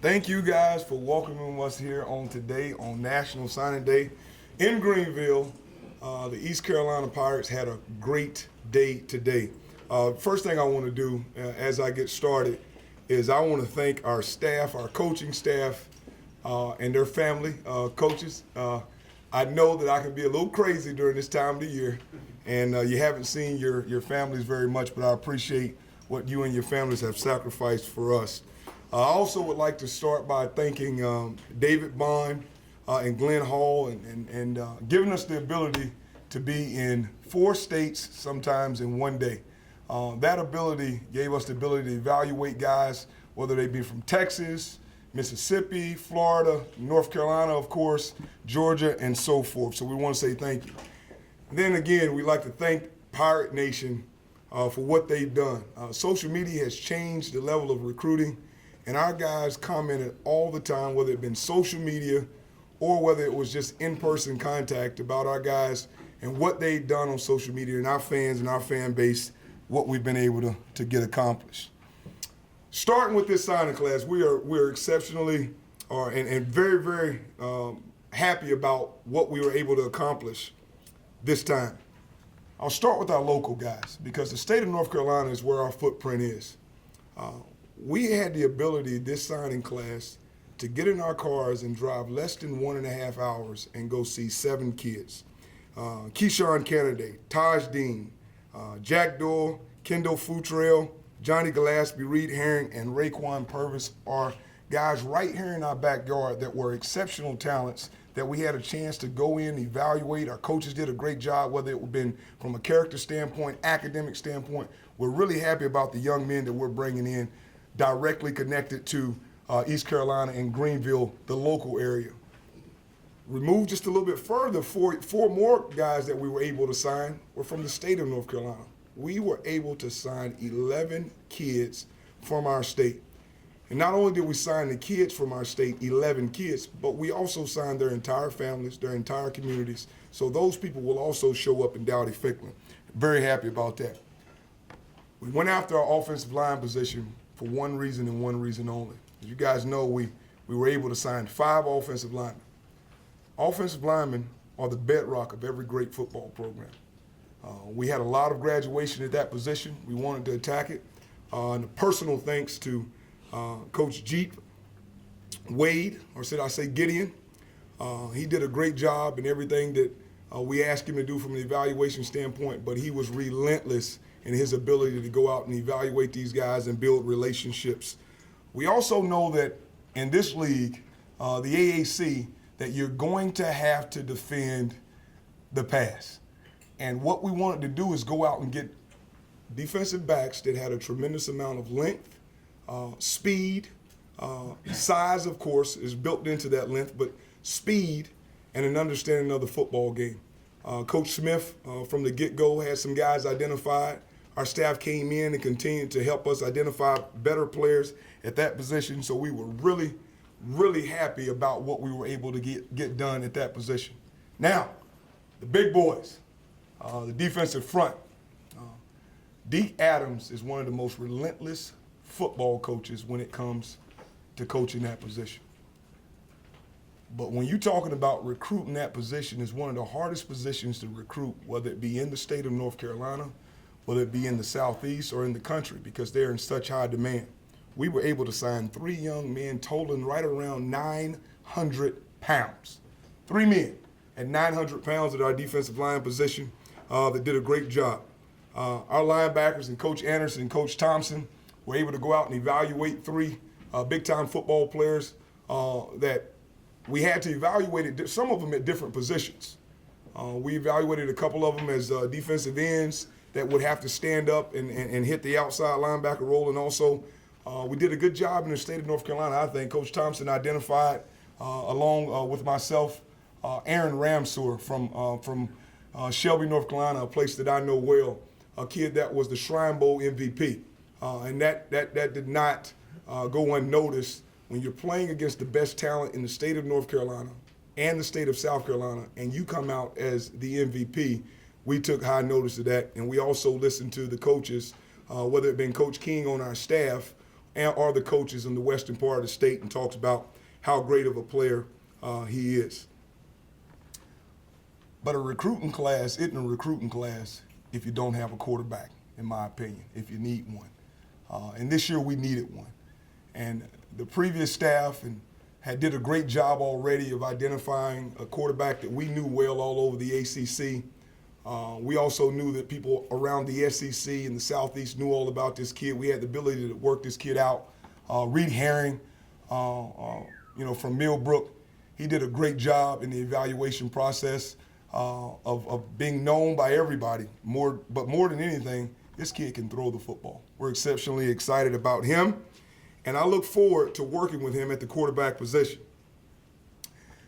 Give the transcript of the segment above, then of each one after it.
Thank you guys for welcoming us here on today on National Signing Day in Greenville. The East Carolina Pirates had a great day today. First thing I want to do as I get started is I want to thank our staff, our coaching staff, and their family, coaches. I know that I can be a little crazy during this time of the year, and you haven't seen your families very much, but I appreciate what you and your families have sacrificed for us. I also would like to start by thanking David Bond and Glenn Hall and giving us the ability to be in 4 states sometimes in one day. That ability gave us the ability to evaluate guys, whether they be from Texas, Mississippi, Florida, North Carolina, of course, Georgia, and so forth. So we want to say thank you. And then again, we'd like to thank Pirate Nation for what they've done. Social media has changed the level of recruiting. And our guys commented all the time, whether it been social media or whether it was just in-person contact about our guys and what they've done on social media and our fans and our fan base, what we've been able to get accomplished. Starting with this signing class, we're exceptionally and very, very happy about what we were able to accomplish this time. I'll start with our local guys because the state of North Carolina is where our footprint is. We had the ability this signing class to get in our cars and drive less than 1.5 hours and go see 7 kids. Keyshawn Kennedy, Taj Dean, Jack Doyle, Kendall Futrell, Johnny Gillespie, Reed Herring, and Raekwon Purvis are guys right here in our backyard that were exceptional talents that we had a chance to go in, evaluate. Our coaches did a great job, whether it would have been from a character standpoint, academic standpoint. We're really happy about the young men that we're bringing in directly connected to East Carolina and Greenville, the local area. Remove just a little bit further, four more guys that we were able to sign were from the state of North Carolina. We were able to sign 11 kids from our state. And not only did we sign the kids from our state, 11 kids, but we also signed their entire families, their entire communities. So those people will also show up in Dowdy-Ficklin. Very happy about that. We went after our offensive line position for one reason and one reason only. As you guys know, we were able to sign 5 offensive linemen. Offensive linemen are the bedrock of every great football program. We had a lot of graduation at that position. We wanted to attack it. And a personal thanks to Coach Jeep Wade, or should I say Gideon. He did a great job in everything that we asked him to do from an evaluation standpoint, but he was relentless in his ability to go out and evaluate these guys and build relationships. We also know that in this league, the AAC, that you're going to have to defend the pass. And what we wanted to do is go out and get defensive backs that had a tremendous amount of length, speed, size, of course, is built into that length, but speed and an understanding of the football game. Coach Smith, from the get-go, had some guys identified. Our staff came in and continued to help us identify better players at that position, so we were really, really happy about what we were able to get done at that position. Now, the big boys, the defensive front. Deke Adams is one of the most relentless football coaches when it comes to coaching that position. But when you're talking about recruiting that position, is one of the hardest positions to recruit, whether it be in the state of North Carolina, whether it be in the Southeast or in the country, because they're in such high demand. We were able to sign 3 young men totaling right around 900 pounds. 3 men at 900 pounds at our defensive line position that did a great job. Our linebackers and Coach Anderson and Coach Thompson were able to go out and evaluate 3 big-time football players that we had to evaluate, some of them at different positions. We evaluated a couple of them as defensive ends that would have to stand up and hit the outside linebacker role. And also, we did a good job in the state of North Carolina, I think. Coach Thompson identified, along with myself, Aaron Ramseur from Shelby, North Carolina, a place that I know well, a kid that was the Shrine Bowl MVP. And that did not go unnoticed. When you're playing against the best talent in the state of North Carolina and the state of South Carolina, and you come out as the MVP, we took high notice of that. And we also listened to the coaches, whether it been Coach King on our staff are the coaches in the western part of the state and talks about how great of a player he is. But a recruiting class isn't a recruiting class if you don't have a quarterback, in my opinion, if you need one. And this year we needed one. And the previous staff did a great job already of identifying a quarterback that we knew well all over the ACC. We also knew that people around the SEC and the Southeast knew all about this kid. We had the ability to work this kid out. Reed Herring, from Millbrook, he did a great job in the evaluation process of being known by everybody. But more than anything, this kid can throw the football. We're exceptionally excited about him, and I look forward to working with him at the quarterback position.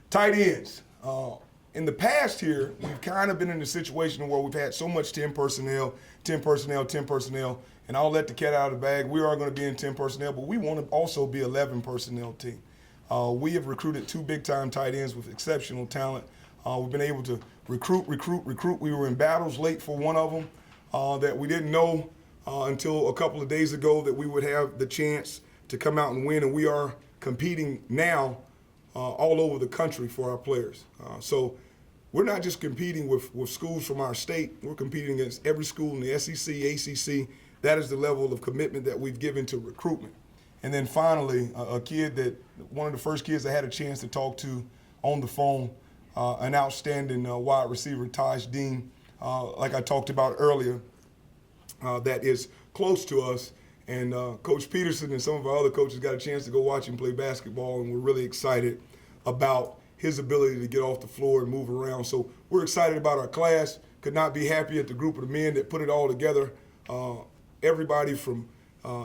Tight ends. In the past here, we've kind of been in a situation where we've had so much 10 personnel, and I'll let the cat out of the bag. We are going to be in 10 personnel, but we want to also be 11 personnel team. We have recruited 2 big-time tight ends with exceptional talent. We've been able to recruit. We were in battles late for one of them that we didn't know until a couple of days ago that we would have the chance to come out and win, and we are competing now all over the country for our players. So we're not just competing with schools from our state. We're competing against every school in the SEC, ACC. That is the level of commitment that we've given to recruitment. And then finally, a kid that one of the first kids I had a chance to talk to on the phone, an outstanding wide receiver, Taj Dean, like I talked about earlier, that is close to us. And Coach Peterson and some of our other coaches got a chance to go watch him play basketball, and we're really excited about his ability to get off the floor and move around. So we're excited about our class. Could not be happy at the group of the men that put it all together. Everybody from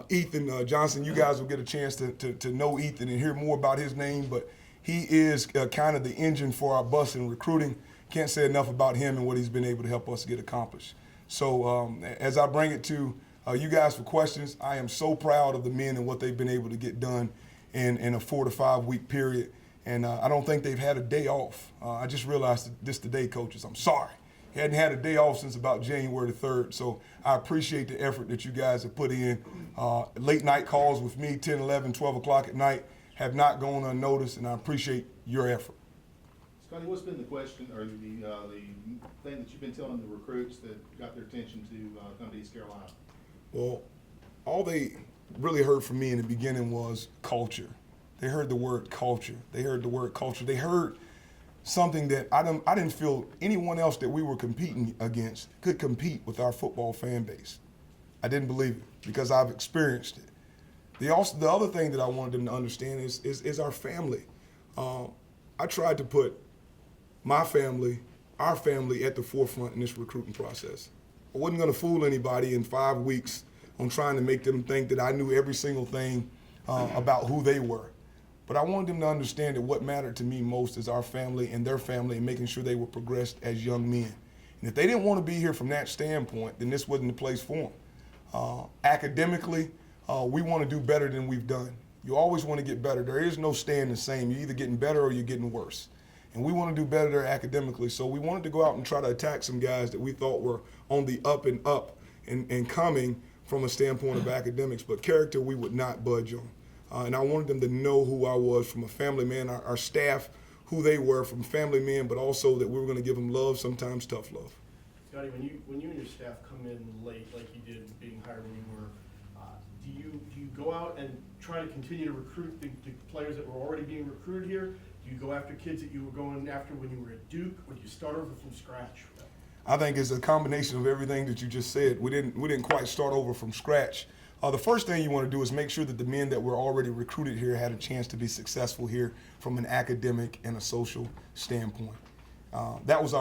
Ethan Johnson, you guys will get a chance to know Ethan and hear more about his name, but he is kind of the engine for our bus in recruiting. Can't say enough about him and what he's been able to help us get accomplished. So as I bring it to you guys for questions, I am so proud of the men and what they've been able to get done in a 4 to 5 week period. And I don't think they've had a day off. I just realized this today, coaches. I'm sorry. Hadn't had a day off since about January the 3rd. So I appreciate the effort that you guys have put in. Late night calls with me, 10, 11, 12 o'clock at night, have not gone unnoticed, and I appreciate your effort. Scottie, what's been the question or the thing that you've been telling the recruits that got their attention to come to East Carolina? Well, all they really heard from me in the beginning was culture. They heard the word culture. They heard something that I didn't feel anyone else that we were competing against could compete with our football fan base. I didn't believe it because I've experienced it. The other thing that I wanted them to understand is our family. I tried to put my family, our family, at the forefront in this recruiting process. I wasn't going to fool anybody in 5 weeks on trying to make them think that I knew every single thing about who they were. But I wanted them to understand that what mattered to me most is our family and their family and making sure they were progressed as young men. And if they didn't want to be here from that standpoint, then this wasn't the place for them. Academically, we want to do better than we've done. You always want to get better. There is no staying the same. You're either getting better or you're getting worse. And we want to do better there academically. So we wanted to go out and try to attack some guys that we thought were on the up and coming from a standpoint of academics. But character, we would not budge on. And I wanted them to know who I was from a family man, our staff, who they were from family men, but also that we were going to give them love, sometimes tough love. Scottie, when you and your staff come in late, like you did being hired when you were, do you go out and try to continue to recruit the players that were already being recruited here? Do you go after kids that you were going after when you were at Duke, or do you start over from scratch? I think it's a combination of everything that you just said. We didn't quite start over from scratch. The first thing you want to do is make sure that the men that were already recruited here had a chance to be successful here from an academic and a social standpoint. That was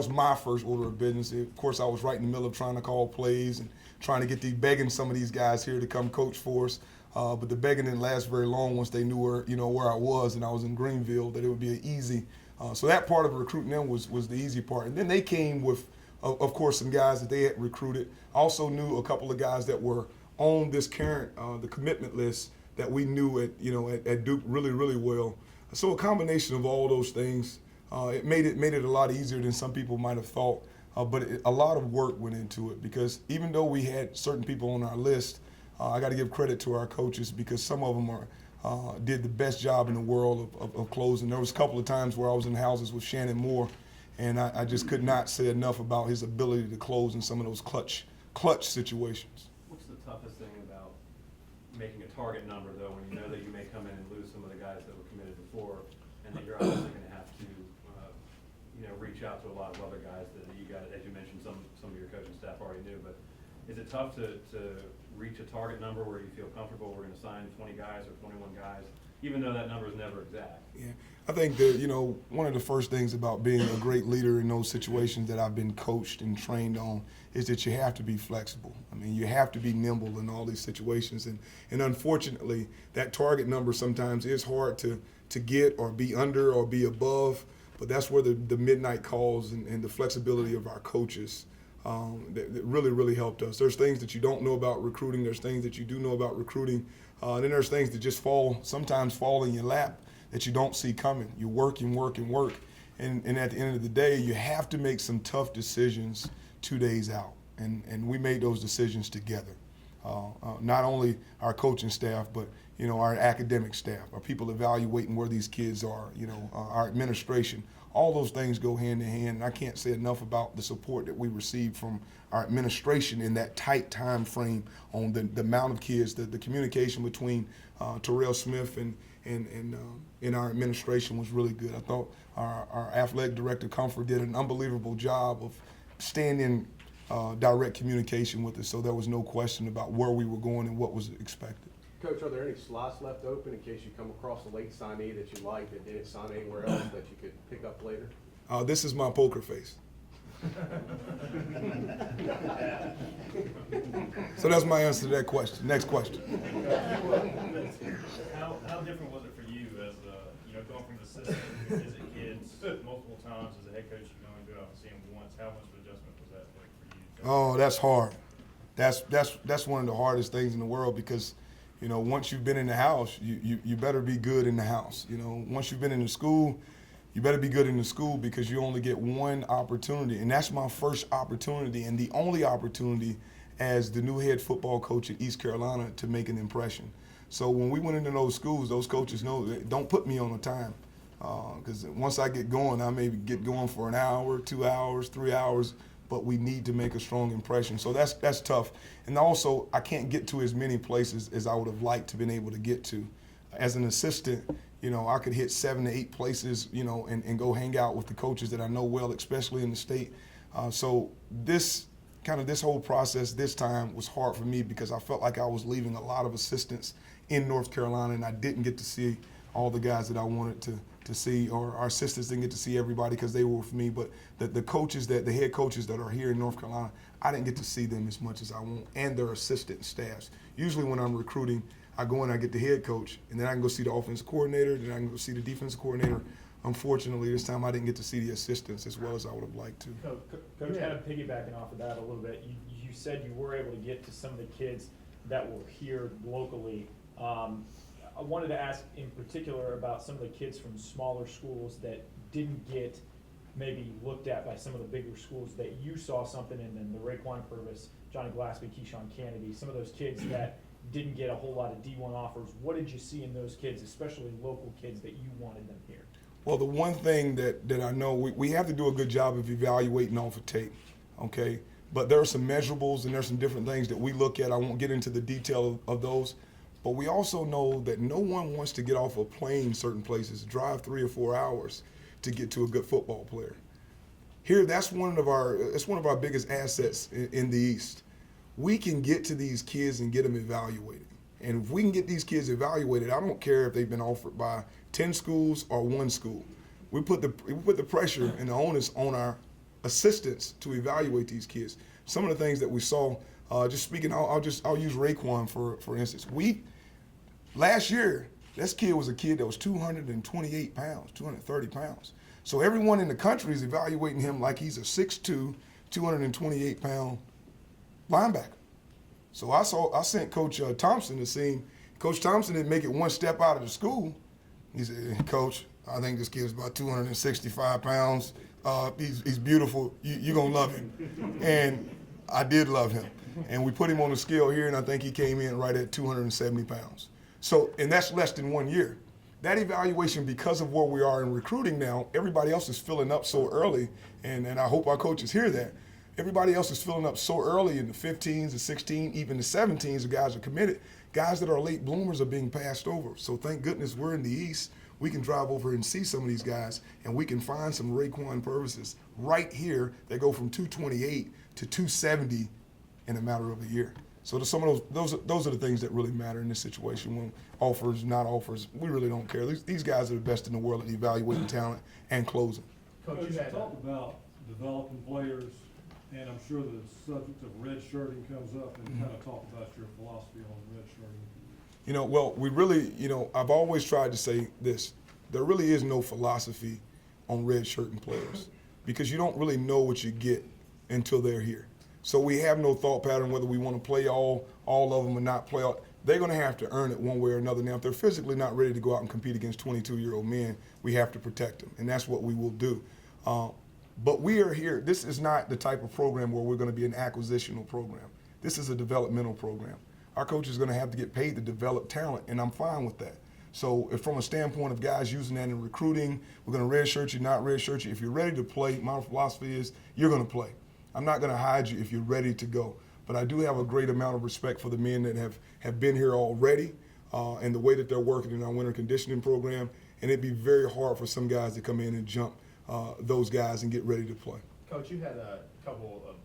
my first order of business. Of course, I was right in the middle of trying to call plays and trying to begging some of these guys here to come coach for us. But the begging didn't last very long once they knew where I was, and I was in Greenville, that it would be an easy. So that part of recruiting them was the easy part. And then they came with, of course, some guys that they had recruited. I also knew a couple of guys that were on this current the commitment list that we knew at Duke really, really well. So a combination of all those things, it made it a lot easier than some people might have thought. But a lot of work went into it, because even though we had certain people on our list, I got to give credit to our coaches because some of them did the best job in the world of closing. There was a couple of times where I was in houses with Shannon Moore, and I just could not say enough about his ability to close in some of those clutch situations. What's the toughest thing about making a target number, though, when you know that you may come in and lose some of the guys that were committed before, and that you're obviously going to have to, reach out to a lot of other guys that you got, as you mentioned, some of your coaching staff already knew, but is it tough to reach a target number where you feel comfortable we're going to sign 20 guys or 21 guys, even though that number is never exact? Yeah, I think that, one of the first things about being a great leader in those situations that I've been coached and trained on is that you have to be flexible. I mean, you have to be nimble in all these situations. And unfortunately, that target number sometimes is hard to get or be under or be above, but that's where the midnight calls and the flexibility of our coaches that really, really helped us. There's things that you don't know about recruiting. There's things that you do know about recruiting. Then there's things that just sometimes fall in your lap that you don't see coming. You work and work and work. And at the end of the day, you have to make some tough decisions 2 days out. And we made those decisions together. Not only our coaching staff, but our academic staff, our people evaluating where these kids are, our administration. All those things go hand in hand, and I can't say enough about the support that we received from our administration in that tight time frame on the amount of kids, the communication between Terrell Smith and our administration was really good. I thought our athletic director, Comfort, did an unbelievable job of staying in direct communication with us, so there was no question about where we were going and what was expected. Coach, are there any slots left open in case you come across a late signee that you like that didn't sign anywhere else that you could pick up later? This is my poker face. So that's my answer to that question. Next question. How different was it for you as going from assistant to visit kids multiple times as a head coach? You only go out and see them once. How much of an adjustment was that like for you? Oh, that's hard. That's one of the hardest things in the world because, once you've been in the house, you better be good in the house. Once you've been in the school, you better be good in the school because you only get one opportunity. And that's my first opportunity and the only opportunity as the new head football coach at East Carolina to make an impression. So when we went into those schools, those coaches know, don't put me on a time. Because once I get going, I may get going for an hour, 2 hours, 3 hours, but we need to make a strong impression. So that's tough. And also, I can't get to as many places as I would have liked to been able to get to. As an assistant, I could hit 7 to 8 places, and go hang out with the coaches that I know well, especially in the state. So this whole process this time was hard for me because I felt like I was leaving a lot of assistants in North Carolina, and I didn't get to see all the guys that I wanted to see, or our assistants didn't get to see everybody because they were with me. But the head coaches that are here in North Carolina, I didn't get to see them as much as I want, and their assistant staffs. Usually when I'm recruiting, I go in, I get the head coach, and then I can go see the offensive coordinator, then I can go see the defensive coordinator. Unfortunately, this time I didn't get to see the assistants as well as I would have liked to. Coach, kind of piggybacking off of that a little bit, you said you were able to get to some of the kids that were here locally. I wanted to ask in particular about some of the kids from smaller schools that didn't get maybe looked at by some of the bigger schools that you saw something in them, the Raekwon Purvis, Johnny Glaspie, Keyshawn Kennedy, some of those kids that didn't get a whole lot of D1 offers. What did you see in those kids, especially local kids, that you wanted them here? Well, the one thing that I know, we have to do a good job of evaluating off of tape, okay? But there are some measurables and there's some different things that we look at. I won't get into the detail of those. But we also know that no one wants to get off a plane certain places, drive 3 or 4 hours to get to a good football player. Here, that's one of our biggest assets in the East. We can get to these kids and get them evaluated. And if we can get these kids evaluated, I don't care if they've been offered by 10 schools or 1 school. We put the pressure and the onus on our assistants to evaluate these kids. Some of the things that we saw, just speaking, I'll use Raekwon for instance. Last year, this kid was a kid that was 228 pounds, 230 pounds. So everyone in the country is evaluating him like he's a 6'2", 228-pound linebacker. So I sent Coach Thompson to see him. Coach Thompson didn't make it one step out of the school. He said, Coach, I think this kid's about 265 pounds. He's beautiful. You're going to love him. And I did love him. And we put him on the scale here, and I think he came in right at 270 pounds. So, and that's less than 1 year. That evaluation, because of where we are in recruiting now, everybody else is filling up so early, and I hope our coaches hear that. Everybody else is filling up so early in the 15s, the 16s, even the 17s, the guys are committed. Guys that are late bloomers are being passed over. So thank goodness we're in the East. We can drive over and see some of these guys, and we can find some Raekwon Purvises right here that go from 228 to 270 in a matter of a year. So some of those are the things that really matter in this situation. When offers, not offers, we really don't care. These guys are the best in the world at evaluating talent and closing. Coach, Coach, you you had talk about developing players, and I'm sure the subject of redshirting comes up, and kind of talk about your philosophy on redshirting. Well, we really, I've always tried to say this. There really is no philosophy on redshirting players because you don't really know what you get until they're here. So we have no thought pattern whether we want to play all of them or not play all. They're going to have to earn it one way or another. Now, if they're physically not ready to go out and compete against 22-year-old men, we have to protect them, and that's what we will do. But we are here. This is not the type of program where we're going to be an acquisitional program. This is a developmental program. Our coach is going to have to get paid to develop talent, and I'm fine with that. So if from a standpoint of guys using that in recruiting, we're going to redshirt you, not redshirt you. If you're ready to play, my philosophy is you're going to play. I'm not going to hide you if you're ready to go. But I do have a great amount of respect for the men that have been here already and the way that they're working in our winter conditioning program. And it'd be very hard for some guys to come in and jump those guys and get ready to play. Coach, you had a couple of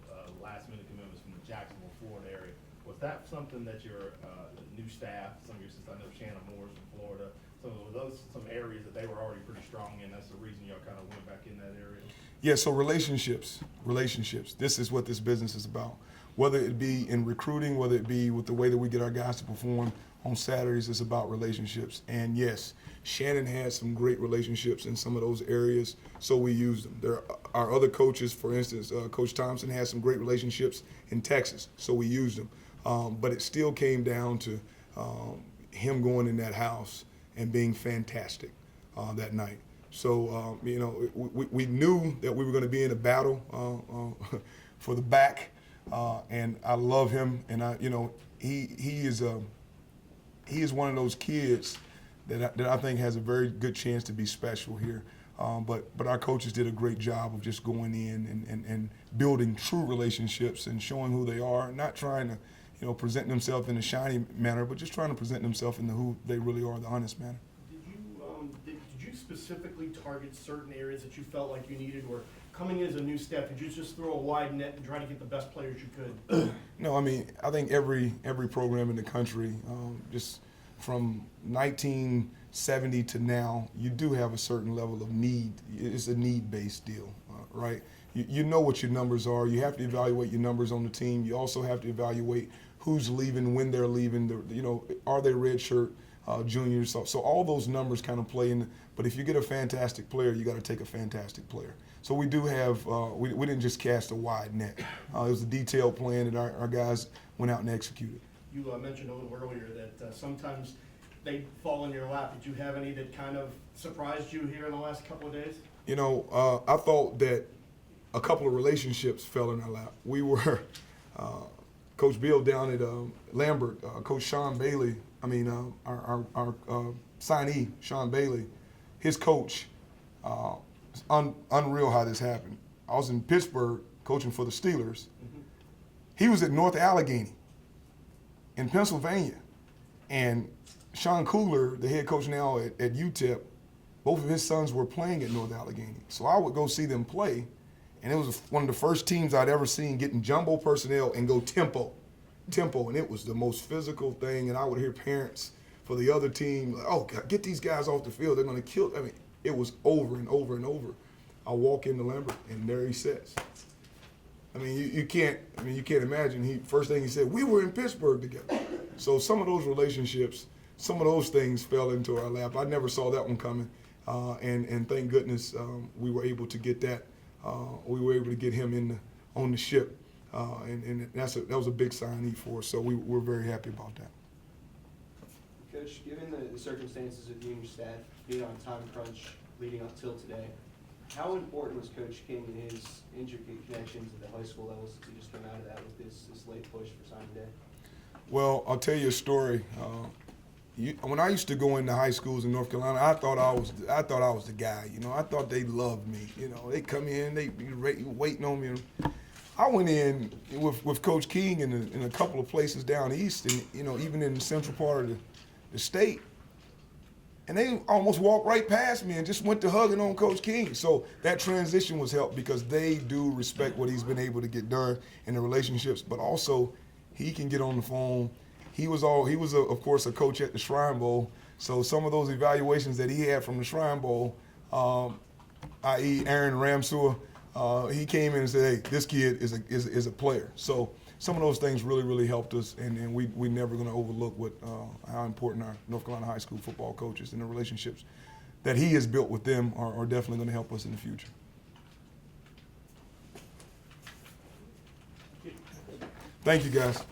last-minute commitments from the Jacksonville, Florida area. Was that something that your new staff, some of your assistants, I know Shannon Moore's from Florida, so were those some areas that they were already pretty strong in? That's the reason y'all kind of went back in that area? Yeah, so relationships. This is what this business is about. Whether it be in recruiting, whether it be with the way that we get our guys to perform on Saturdays, it's about relationships. And yes, Shannon had some great relationships in some of those areas, so we used them. There are other coaches, for instance, Coach Thompson had some great relationships in Texas, so we used them. But it still came down to him going in that house and being fantastic that night. So, we knew that we were going to be in a battle for the back, and I love him. And he is one of those kids that I think has a very good chance to be special here. But our coaches did a great job of just going in and building true relationships and showing who they are, not trying to present themselves in a shiny manner, but just trying to present themselves in who they really are, the honest manner. Did you specifically target certain areas that you felt like you needed, or coming in as a new staff, did you just throw a wide net and try to get the best players you could? No, I mean, I think every program in the country, just from 1970 to now, you do have a certain level of need. It's a need-based deal, right? You know what your numbers are. You have to evaluate your numbers on the team. You also have to evaluate who's leaving, when they're leaving. Are they redshirt juniors? So all those numbers kind of play in. But if you get a fantastic player, you got to take a fantastic player. So we do have. We didn't just cast a wide net. It was a detailed plan that our guys went out and executed. You mentioned a little earlier that sometimes they fall in your lap. Did you have any that kind of surprised you here in the last couple of days? I thought that a couple of relationships fell in our lap. We were, Coach Bill down at Lambert, Coach Sean Bailey, our signee, Sean Bailey, his coach, it's unreal how this happened. I was in Pittsburgh coaching for the Steelers. Mm-hmm. He was at North Allegheny in Pennsylvania. And Sean Kugler, the head coach now at UTEP, both of his sons were playing at North Allegheny. So I would go see them play. And it was one of the first teams I'd ever seen getting jumbo personnel and go tempo. And it was the most physical thing. And I would hear parents for the other team, like, oh, God, get these guys off the field. They're going to kill. It was over and over and over. I walk into Lambert, and there he sits. You can't imagine. First thing he said, we were in Pittsburgh together. So some of those relationships, some of those things fell into our lap. I never saw that one coming. And thank goodness we were able to get that. We were able to get him on the ship, and that was a big signee for us. So we're very happy about that. Coach, given the circumstances of you and your staff being on time crunch leading up till today, How important was Coach King and his intricate connections at the high school level since he just came out of that with this late push for signing day? Well, I'll tell you a story. When I used to go into high schools in North Carolina, I thought I was the guy. You know, I thought they loved me. You know, they come in, they be waiting on me. I went in with Coach King in a couple of places down east, and you know, even in the central part of the state, and they almost walked right past me and just went to hugging on Coach King. So that transition was helped because they do respect what he's been able to get done in the relationships, but also he can get on the phone. He was of course a coach at the Shrine Bowl. So some of those evaluations that he had from the Shrine Bowl, i.e. Aaron Ramseur, he came in and said, "Hey, this kid is a player." So some of those things really helped us, and we're never going to overlook how important our North Carolina high school football coaches and the relationships that he has built with them are definitely going to help us in the future. Thank you, guys.